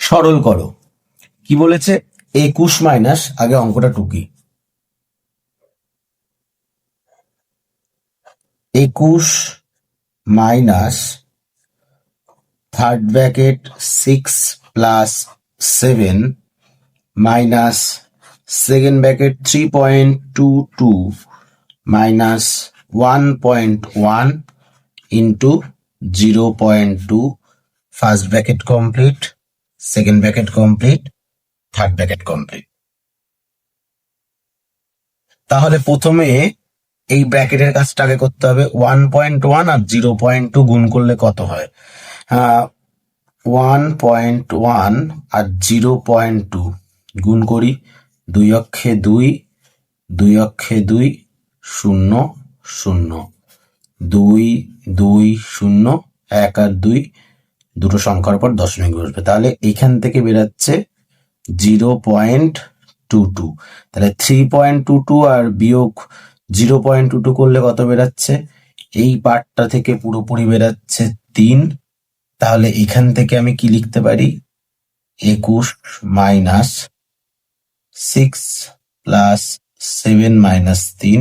সরল করো। কি বলেছে? 21 মাইনাস, আগে অঙ্কটা টুকি, 21 minus third bracket 6 plus 7 minus second bracket 3.22 minus 1.1 into 0.2, first bracket complete, second bracket complete, third bracket complete. তাহলে প্রথমে এই ব্র্যাকেটের কাজটা আগে করতে হবে। 1.1 আর 0.2 গুণ করলে কত হয়? 1.1 আর 0.2 গুণ করি, 2 অক্ষে 2, 2 অক্ষে 2, 0 0, 2 2 0, 1 আর 2, দুটো সংখ্যার পর দশমিক বসবে। তাহলে এখান থেকে বেরাচ্ছে 0.22। তাহলে 3.22 আর বিয়োগ 0.22 করলে কত বেরাচ্ছে? এই পার্টটা থেকে পুরোপুরি বেরাচ্ছে 3। তাহলে এখান থেকে আমি কি লিখতে পারি? 21 মাইনাস 6 প্লাস 7 মাইনাস 3।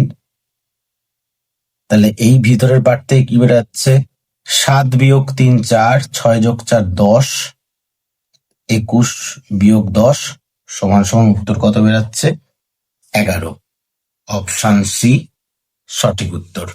তাহলে এই ভিতরের পার্ট থেকে কি বেরাচ্ছে? 7 বিয়োগ 3 4, 6 যোগ 4 10, 21 বিয়োগ 10 সমান সমান উত্তর কত বেরাচ্ছে? 11। অপশন সি সঠিক উত্তর।